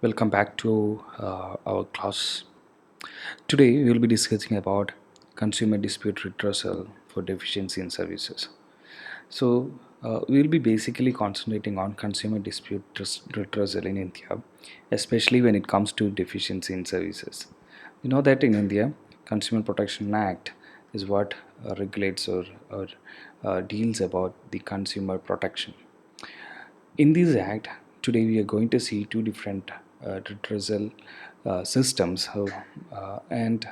Welcome back to our class. Today we will be discussing about consumer dispute redressal for deficiency in services. We will be basically concentrating on consumer dispute redressal in India, especially when it comes to deficiency in services. You know that in India, Consumer Protection Act is what regulates or deals about the consumer protection. In this act, today we are going to see two different redressal systems, and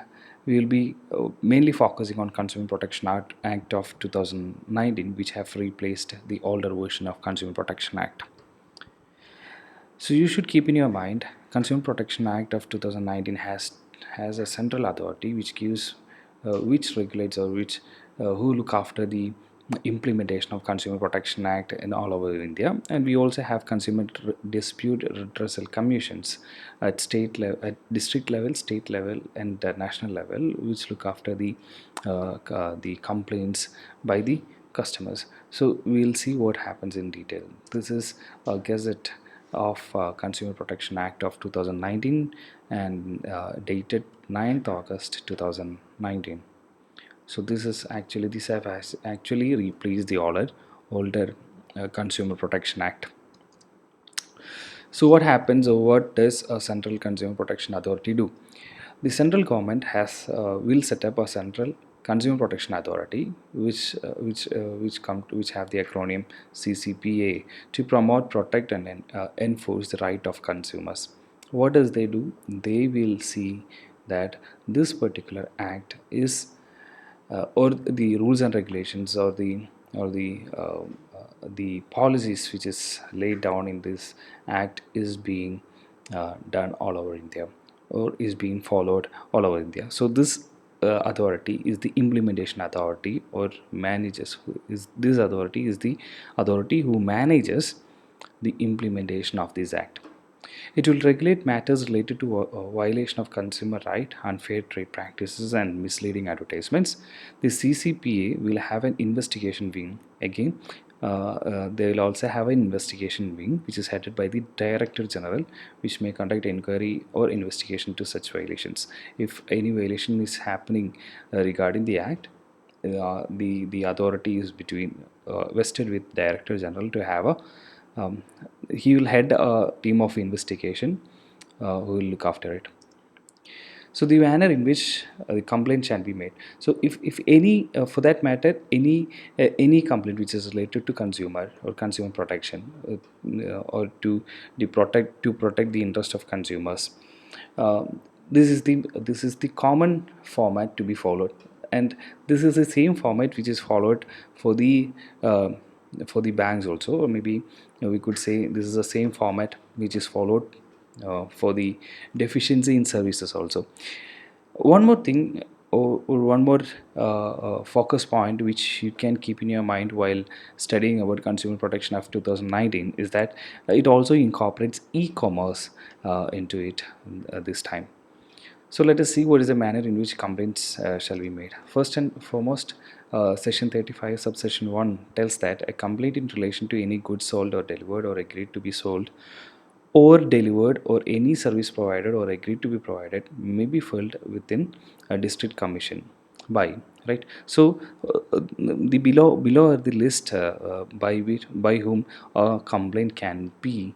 we will be mainly focusing on Consumer Protection Act of 2019, which have replaced the older version of Consumer Protection Act. So you should keep in your mind, Consumer Protection Act of 2019 has a central authority which gives, which regulates or which who look after the implementation of Consumer Protection Act in all over India, and we also have consumer dispute redressal commissions at at district level, state level, and national level, which look after the complaints by the customers. So we'll see what happens in detail. This is a gazette of Consumer Protection Act of 2019 and dated 9th August 2019. So this has actually replaced the older Consumer Protection Act. So what happens, or what does a Central Consumer Protection Authority do? The central government has will set up a central Consumer Protection Authority, which have the acronym CCPA, to promote, protect, and enforce the right of consumers. What does they do? They will see that this particular act is or the rules and regulations, or the policies which is laid down in this act is being done all over India, or is being followed all over India. So this authority is the implementation authority, or manages is this authority is the authority who manages the implementation of this act. It will regulate matters related to violation of consumer right, unfair trade practices, and misleading advertisements. The CCPA will have an investigation wing. Again, they will also have an investigation wing which is headed by the Director General, which may conduct inquiry or investigation to such violations. If any violation is happening regarding the act, the authority is between vested with Director General to have a he will head a team of investigation who will look after it. So the manner in which the complaint shall be made. So if any for that matter, any complaint which is related to consumer or consumer protection, or to protect the interest of consumers, uh, this is the common format to be followed, and this is the same format which is followed for the uh, banks also, or maybe we could say this is the same format which is followed for the deficiency in services also. One more thing, or one more focus point which you can keep in your mind while studying about consumer protection of 2019 is that it also incorporates e-commerce into it this time. So let us see what is the manner in which complaints shall be made. First and foremost, Section 35, subsection 1 tells that a complaint in relation to any goods sold or delivered or agreed to be sold or delivered, or any service provided or agreed to be provided, may be filed within a district commission by, right. So the below are the list by whom a complaint can be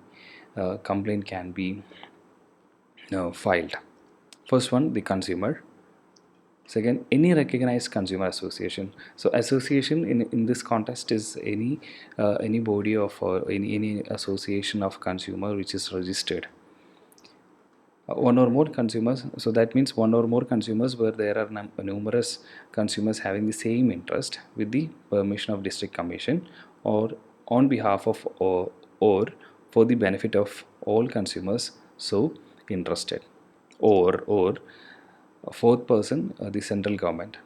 filed. First one, the consumer. Second, any recognized consumer association. So association in this context is any body of, or any association of consumer which is registered. One or more consumers. So that means one or more consumers where there are numerous consumers having the same interest with the permission of district commission, or on behalf of, or for the benefit of all consumers so interested, or a fourth person, the central government,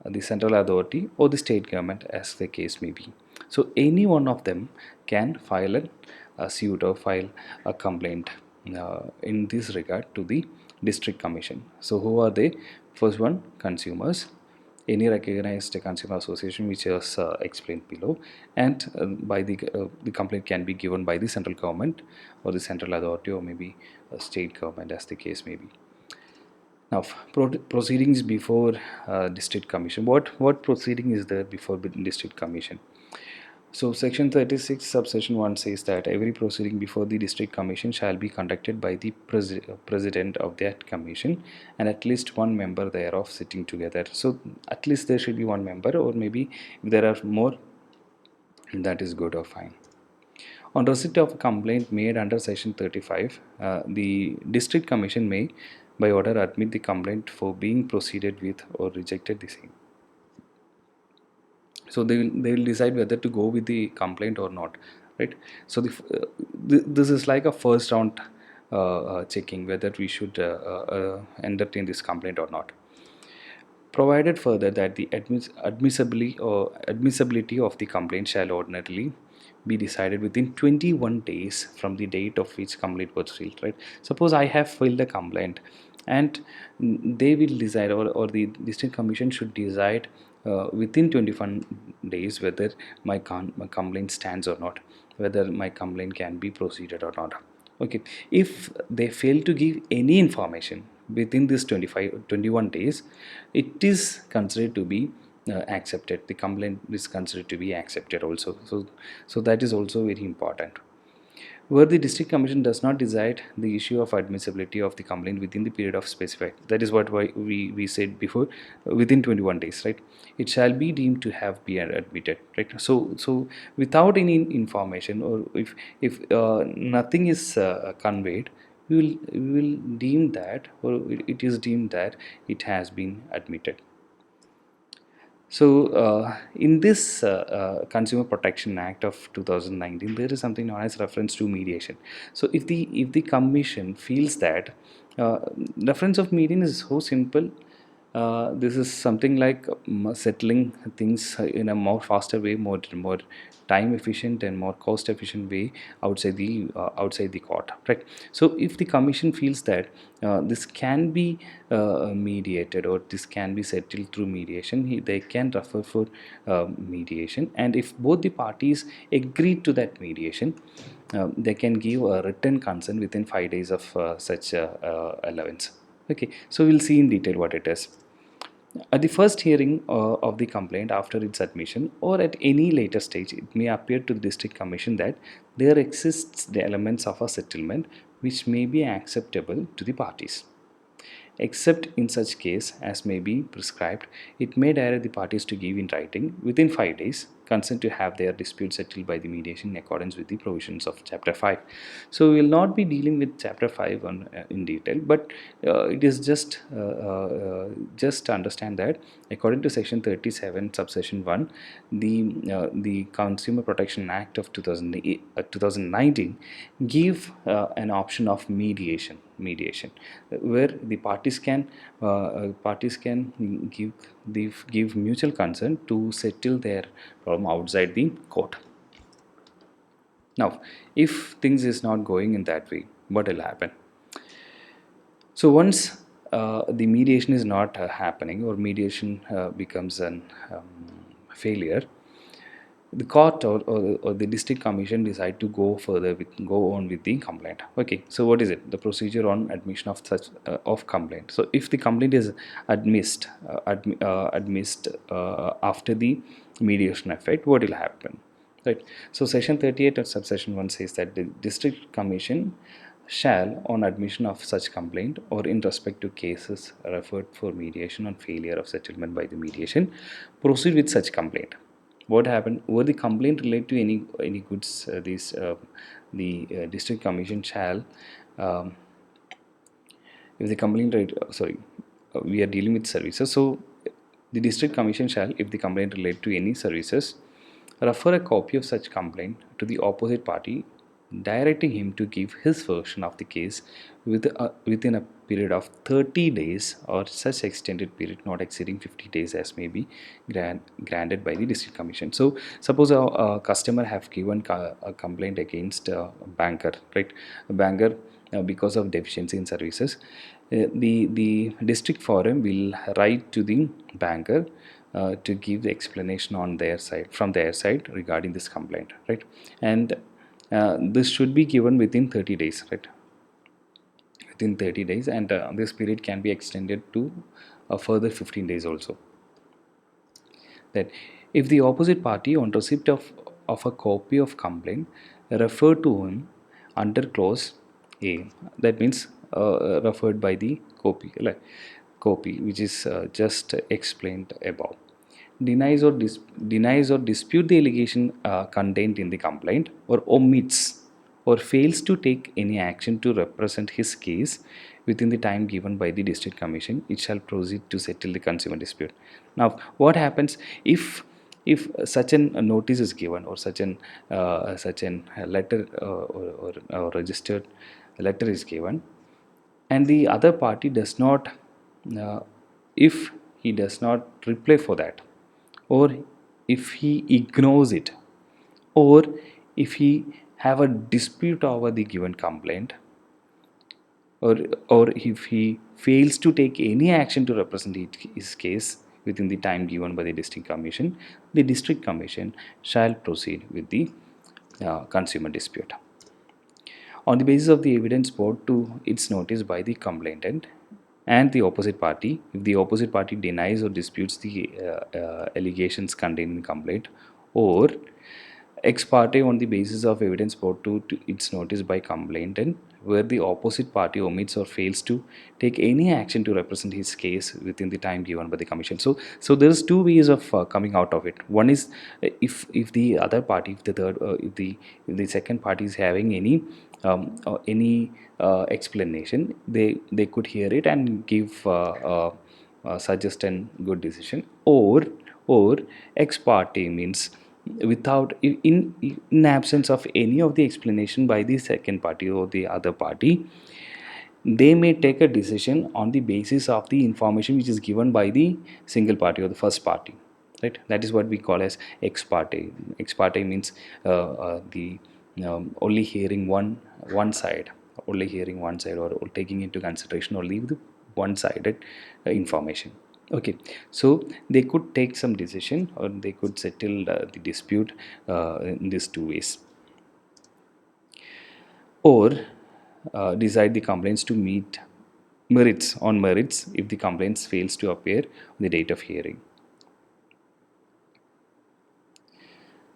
the central authority, or the state government, as the case may be. So any one of them can file a suit or file a complaint in this regard to the district commission. So who are they? First one, consumers. any recognized consumer association which is explained below, and the complaint can be given by the central government or the central authority or maybe a state government as the case may be. Now, proceedings before district commission. What proceeding is there before district commission? So, Section 36, subsection 1 says that every proceeding before the district commission shall be conducted by the president of that commission and at least one member thereof sitting together. So, at least there should be one member, or maybe if there are more, that is good or fine. On receipt of a complaint made under Section 35, the district commission may, by order, admit the complaint for being proceeded with or rejected the same. So they will decide whether to go with the complaint or not, right? So this is like a first round checking whether we should entertain this complaint or not. Provided further that the admissibility of the complaint shall ordinarily be decided within 21 days from the date of which complaint was filed, right? Suppose I have filed a complaint, and they will decide, or the district commission should decide within 21 days whether my complaint stands or not, whether my complaint can be proceeded or not. Okay, if they fail to give any information within this 21 days, it is considered to be accepted. The complaint is considered to be accepted also. So that is also very important. Where the district commission does not decide the issue of admissibility of the complaint within the period of specified, that is what we said before, within 21 days, right? It shall be deemed to have been admitted, right? So without any information, or if nothing is conveyed, we will deem that, or it is deemed that it has been admitted. So, in this Consumer Protection Act of 2019, there is something known as reference to mediation. So, if the commission feels that uh, reference of mediation is so simple, this is something like settling things in a more faster way, more time efficient and more cost efficient way outside the court, right? So if the commission feels that this can be mediated, or this can be settled through mediation, they can refer for mediation, and if both the parties agree to that mediation, they can give a written consent within 5 days of such allowance. Okay, so we'll see in detail what it is. At the first hearing of the complaint after its admission, or at any later stage, it may appear to the district commission that there exists the elements of a settlement which may be acceptable to the parties. Except in such case as may be prescribed, it may direct the parties to give in writing within 5 days consent to have their dispute settled by the mediation in accordance with the provisions of Chapter 5. So we will not be dealing with Chapter 5 in detail, but it is just to understand that according to Section 37, subsection 1, the Consumer Protection Act of 2019 give an option of mediation, where the parties can give mutual consent to settle their problem outside the court. Now, if things is not going in that way, what will happen? So once the mediation is not happening, or mediation becomes an failure, the court or the district commission decide to go on with the complaint. Okay, so what is it? The procedure on admission of such of complaint. So if the complaint is admissed after the mediation effect, what will happen, right? So section 38 of subsection 1 says that the district commission shall, on admission of such complaint or in respect to cases referred for mediation on failure of settlement by the mediation, proceed with such complaint. What happened? Were the complaint relate to any goods? The district commission shall, if the complaint we are dealing with services. So the district commission shall, if the complaint relate to any services, refer a copy of such complaint to the opposite party, directing him to give his version of the case within a period of 30 days, or such extended period not exceeding 50 days as may be granted by the district commission. So suppose a customer have given a complaint against a banker, right? A banker because of deficiency in services, the district forum will write to the banker to give the explanation on their side, from their side, regarding this complaint, right? And this should be given within 30 days, right? Within 30 days, and this period can be extended to a further 15 days also. That if the opposite party on receipt of a copy of complaint refer to him under clause A, that means referred by the copy, like copy which is just explained above, denies or dispute the allegation contained in the complaint, or omits or fails to take any action to represent his case within the time given by the district commission, it shall proceed to settle the consumer dispute. Now, what happens if such an a notice is given, or such an letter, or registered letter is given, and the other party does not, uh, if he does not reply for that, or if he ignores it, or if he have a dispute over the given complaint, or or if he fails to take any action to represent his case within the time given by the district commission, the district commission shall proceed with the consumer dispute on the basis of the evidence brought to its notice by the complainant and the opposite party. If the opposite party denies or disputes the allegations contained in the complaint, or ex parte on the basis of evidence brought to its notice by complainant, where the opposite party omits or fails to take any action to represent his case within the time given by the commission. So there's two ways of coming out of it. One is, if the other party, if the third, if the second party is having any explanation, they could hear it and give suggest an good decision. Or ex parte means without, in absence of any of the explanation by the second party or the other party, they may take a decision on the basis of the information which is given by the single party or the first party, right? That is what we call as ex parte. Ex parte means the only hearing one side, only hearing one side, or taking into consideration only the one sided information. Okay, so they could take some decision, or they could settle the dispute in these two ways, or decide the complaints to meet merits if the complaints fails to appear on the date of hearing.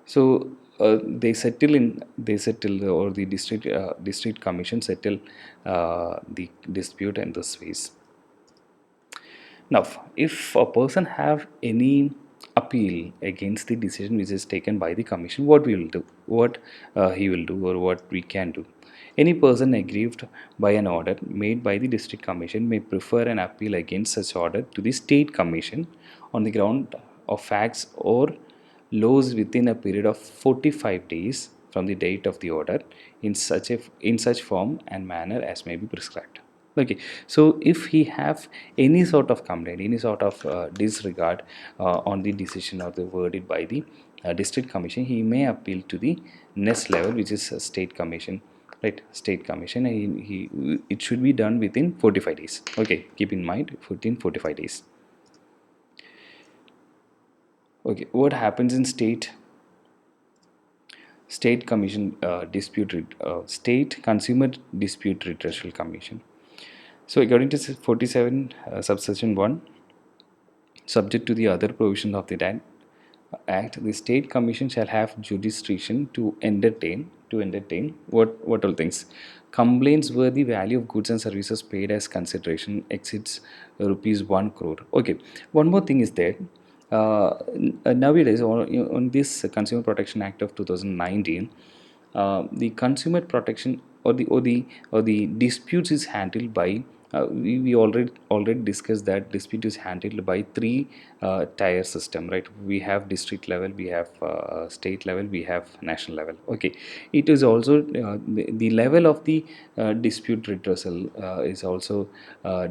So they settle, or the district commission settle the dispute in this ways. Now, if a person have any appeal against the decision which is taken by the commission, what we will do, what he will do, or what we can do. Any person aggrieved by an order made by the district commission may prefer an appeal against such order to the state commission on the ground of facts or laws within a period of 45 days from the date of the order, in such form and manner as may be prescribed. Okay, so if he have any sort of complaint, any sort of disregard on the decision or the verdict by the district commission, he may appeal to the next level, which is state commission, right? State commission. It should be done within 45 days. Okay, keep in mind within 45 days. Okay, what happens in state commission state consumer dispute redressal commission? So according to 47 subsection 1, subject to the other provisions of the Act, the State Commission shall have jurisdiction to entertain what all things: complaints where the value of goods and services paid as consideration exceeds rupees 1 crore. Okay, one more thing is that nowadays on this Consumer Protection Act of 2019, the consumer protection, or the disputes is handled by, we already discussed that dispute is handled by three tier system, right? We have district level, we have state level, we have national level. Okay, it is also the level of the dispute redressal is also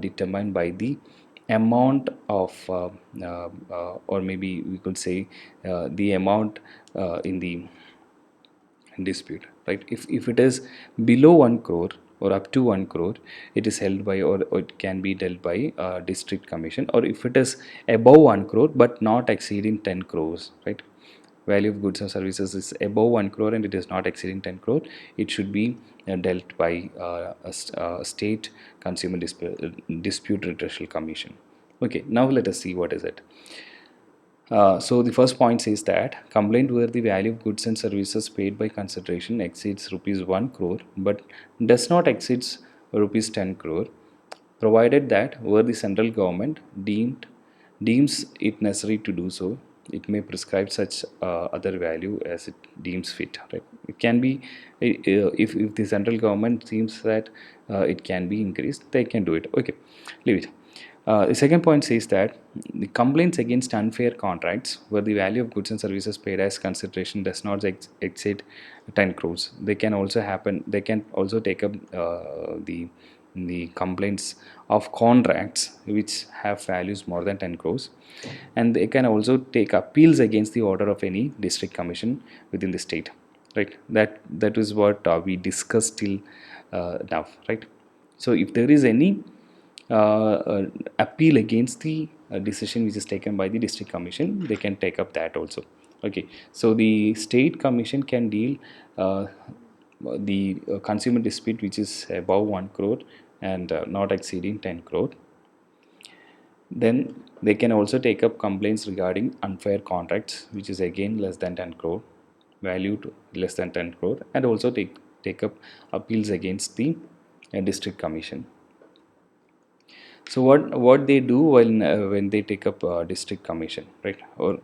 determined by the amount of or maybe we could say the amount in the dispute, right? If it is below 1 crore, or up to 1 crore, it is held by, or it can be dealt by district commission. Or if it is above 1 crore but not exceeding 10 crores, right? Value of goods or services is above 1 crore and it is not exceeding 10 crore, it should be dealt by a state consumer dispute redressal commission. Okay, now let us see what is it. So the first point says that complaint where the value of goods and services paid by consideration exceeds rupees 1 crore but does not exceeds rupees 10 crore, provided that where the central government deems it necessary to do so, it may prescribe such other value as it deems fit. Right? It can be, if the central government seems that it can be increased, they can do it. Okay, leave it. The second point says that the complaints against unfair contracts where the value of goods and services paid as consideration does not exceed 10 crores. They can also happen. They can also take up the complaints of contracts which have values more than 10 crores, and they can also take appeals against the order of any district commission within the state. Right. That is what we discussed till now. Right. So if there is any appeal against the decision which is taken by the district commission, they can take up that also. Okay, so the state commission can deal the consumer dispute which is above 1 crore and not exceeding 10 crore. Then they can also take up complaints regarding unfair contracts which is again less than 10 crore, valued less than 10 crore, and also take up appeals against the district commission. So what they do when they take up district commission, right, or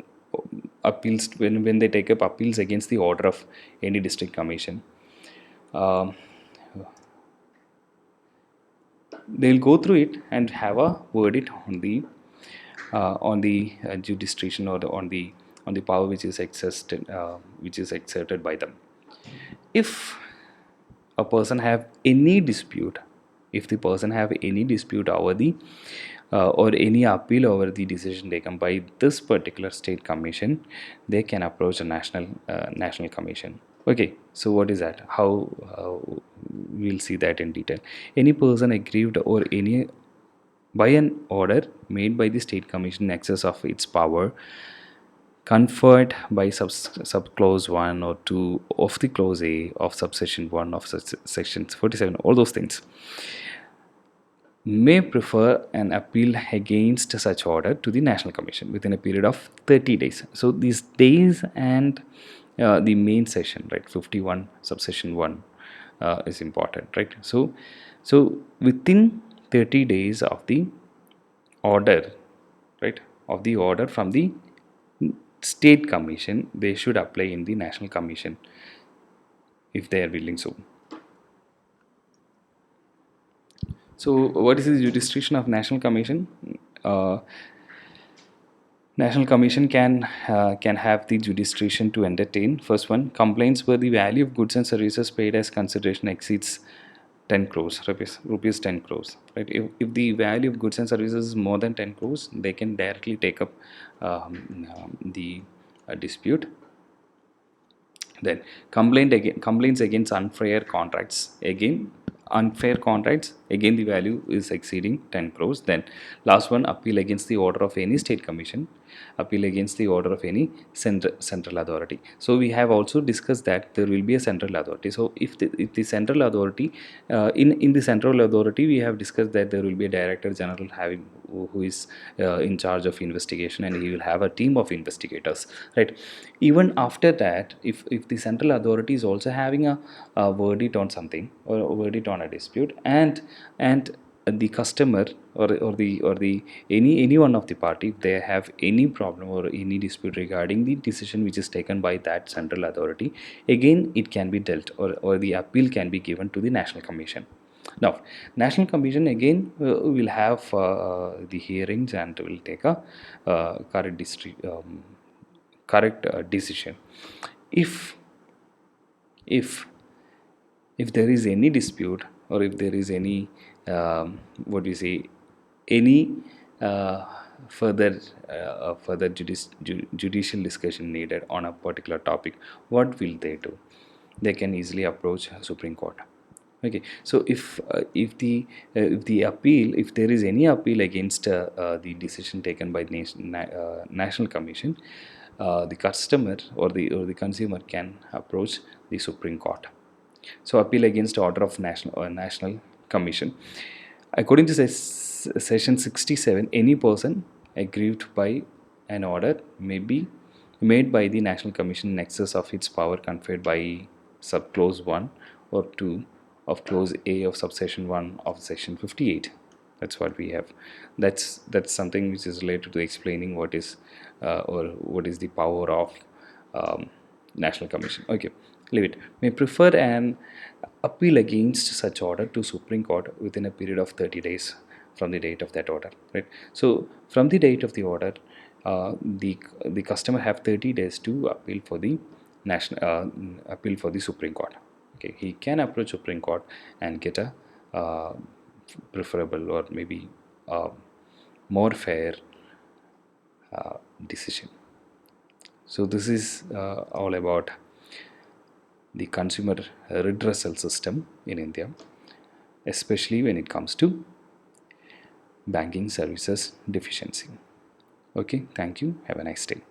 appeals, when they take up appeals against the order of any district commission, um, they'll go through it and have a verdict on the jurisdiction, or on the power which is exerted by them. If a person have any dispute, if the person have any dispute over the or any appeal over the decision taken by this particular state commission, they can approach a national commission. Okay, so what is that? How we'll see that in detail. Any person aggrieved or any by an order made by the state commission in excess of its power conferred by subclause 1 or 2 of the clause A of subsection 1 of section 47, all those things, may prefer an appeal against such order to the National Commission within a period of 30 days. So these days and the main session, right, 51 subsection 1 is important, right? So within 30 days of the order, right, of the order from the state commission, they should apply in the National Commission if they are willing so. So what is the jurisdiction of National Commission? Uh, National Commission can have the jurisdiction to entertain, first one, complaints where the value of goods and services paid as consideration exceeds 10 crores rupees 10 crores, right? If the value of goods and services is more than 10 crores, they can directly take up the dispute. Then complaints against unfair contracts, again unfair contracts, again the value is exceeding 10 crores. Then last one, appeal against the order of any state commission, appeal against the order of any central authority. So we have also discussed that there will be a central authority. So if the central authority, in the central authority we have discussed that there will be a director general having who is in charge of investigation, and he will have a team of investigators, right? Even after that, if the central authority is also having a verdict on something, or a verdict on a dispute, and the customer, or the any one of the party, if they have any problem or any dispute regarding the decision which is taken by that central authority, again it can be dealt, or the appeal can be given to the National Commission. Now, National Commission again will have the hearings and will take a correct decision. If if if there is any dispute, or if there is any what do you say, any uh, further judicial discussion needed on a particular topic, what will they do? They can easily approach Supreme Court. Okay, so if the appeal, if there is any appeal against the decision taken by the national commission, the customer or the consumer can approach the Supreme Court. So appeal against order of national commission. According to section 67, any person aggrieved by an order may be made by the national commission in excess of its power conferred by subclause 1 or 2 of clause A of subsection 1 of section 58. That's what we have. That's something which is related to explaining what is or what is the power of um, national commission. Okay, leave it. May prefer an appeal against such order to Supreme Court within a period of 30 days from the date of that order, right? So from the date of the order, the customer have 30 days to appeal for the national appeal for the Supreme Court. Okay, he can approach Supreme Court and get a uh, preferable or maybe more fair decision. So this is all about the consumer redressal system in India, especially when it comes to banking services deficiency. Okay, thank you. Have a nice day.